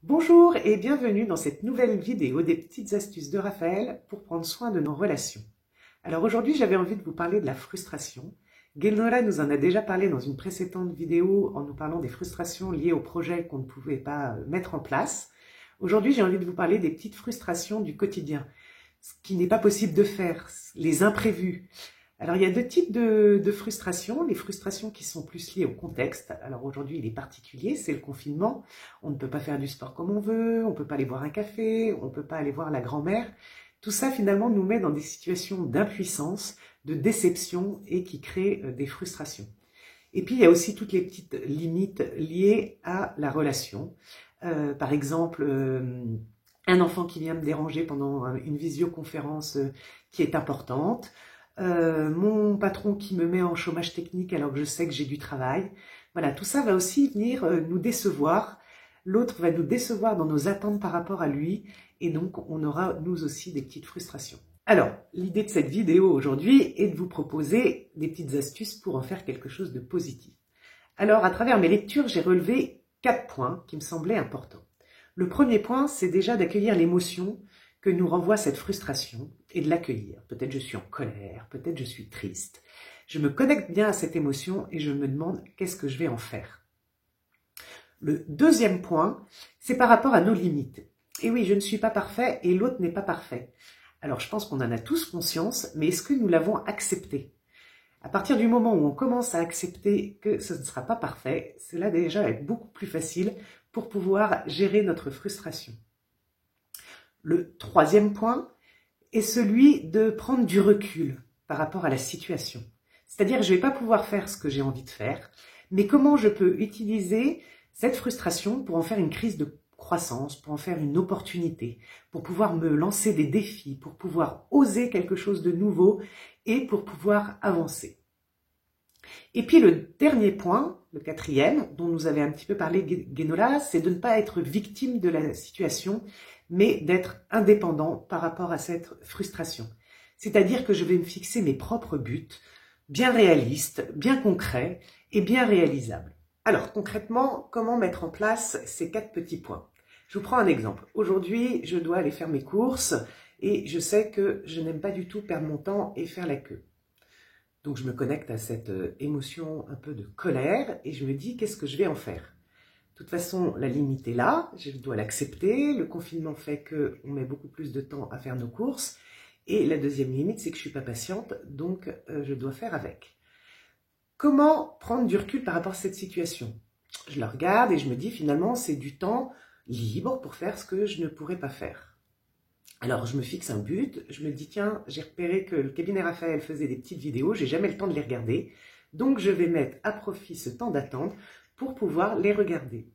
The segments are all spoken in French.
Bonjour et bienvenue dans cette nouvelle vidéo des petites astuces de Raphaël pour prendre soin de nos relations. Alors aujourd'hui, j'avais envie de vous parler de la frustration. Guénora nous en a déjà parlé dans une précédente vidéo en nous parlant des frustrations liées au projet qu'on ne pouvait pas mettre en place. Aujourd'hui, j'ai envie de vous parler des petites frustrations du quotidien, ce qui n'est pas possible de faire, les imprévus. Alors, il y a deux types de frustrations. Les frustrations qui sont plus liées au contexte. Alors aujourd'hui, il est particulier, c'est le confinement. On ne peut pas faire du sport comme on veut, on ne peut pas aller boire un café, on ne peut pas aller voir la grand-mère. Tout ça, finalement, nous met dans des situations d'impuissance, de déception et qui créent des frustrations. Et puis, il y a aussi toutes les petites limites liées à la relation. Par exemple, un enfant qui vient me déranger pendant une visioconférence qui est importante. Mon patron qui me met en chômage technique alors que je sais que j'ai du travail. Voilà, tout ça va aussi venir nous décevoir. L'autre va nous décevoir dans nos attentes par rapport à lui et donc on aura nous aussi des petites frustrations. Alors, l'idée de cette vidéo aujourd'hui est de vous proposer des petites astuces pour en faire quelque chose de positif. Alors, à travers mes lectures, j'ai relevé 4 points qui me semblaient importants. Le premier point, c'est déjà d'accueillir l'émotion que nous renvoie cette frustration et de l'accueillir. Peut-être je suis en colère, peut-être je suis triste. Je me connecte bien à cette émotion et je me demande qu'est-ce que je vais en faire. Le deuxième point, c'est par rapport à nos limites. Et oui, je ne suis pas parfait et l'autre n'est pas parfait. Alors je pense qu'on en a tous conscience, mais est-ce que nous l'avons accepté ? À partir du moment où on commence à accepter que ce ne sera pas parfait, cela déjà va être beaucoup plus facile pour pouvoir gérer notre frustration. Le troisième point est celui de prendre du recul par rapport à la situation. C'est-à-dire que je ne vais pas pouvoir faire ce que j'ai envie de faire, mais comment je peux utiliser cette frustration pour en faire une crise de croissance, pour en faire une opportunité, pour pouvoir me lancer des défis, pour pouvoir oser quelque chose de nouveau et pour pouvoir avancer. Et puis le dernier point, le quatrième, dont nous avait un petit peu parlé Guénola, c'est de ne pas être victime de la situation, mais d'être indépendant par rapport à cette frustration. C'est-à-dire que je vais me fixer mes propres buts, bien réalistes, bien concrets et bien réalisables. Alors concrètement, comment mettre en place ces 4 petits points ? Je vous prends un exemple. Aujourd'hui, je dois aller faire mes courses et je sais que je n'aime pas du tout perdre mon temps et faire la queue. Donc je me connecte à cette émotion un peu de colère et je me dis qu'est-ce que je vais en faire ? De toute façon, la limite est là, je dois l'accepter. Le confinement fait qu'on met beaucoup plus de temps à faire nos courses. Et la deuxième limite, c'est que je ne suis pas patiente, donc je dois faire avec. Comment prendre du recul par rapport à cette situation ? Je la regarde et je me dis finalement, c'est du temps libre pour faire ce que je ne pourrais pas faire. Alors, je me fixe un but, je me dis, tiens, j'ai repéré que le cabinet Raphaël faisait des petites vidéos, j'ai jamais le temps de les regarder, donc je vais mettre à profit ce temps d'attente pour pouvoir les regarder.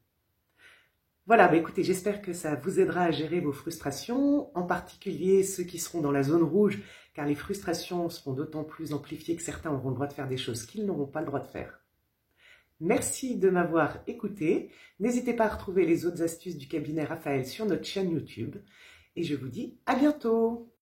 Voilà, écoutez, j'espère que ça vous aidera à gérer vos frustrations, en particulier ceux qui seront dans la zone rouge, car les frustrations seront d'autant plus amplifiées que certains auront le droit de faire des choses qu'ils n'auront pas le droit de faire. Merci de m'avoir écouté. N'hésitez pas à retrouver les autres astuces du cabinet Raphaël sur notre chaîne YouTube. Et je vous dis à bientôt!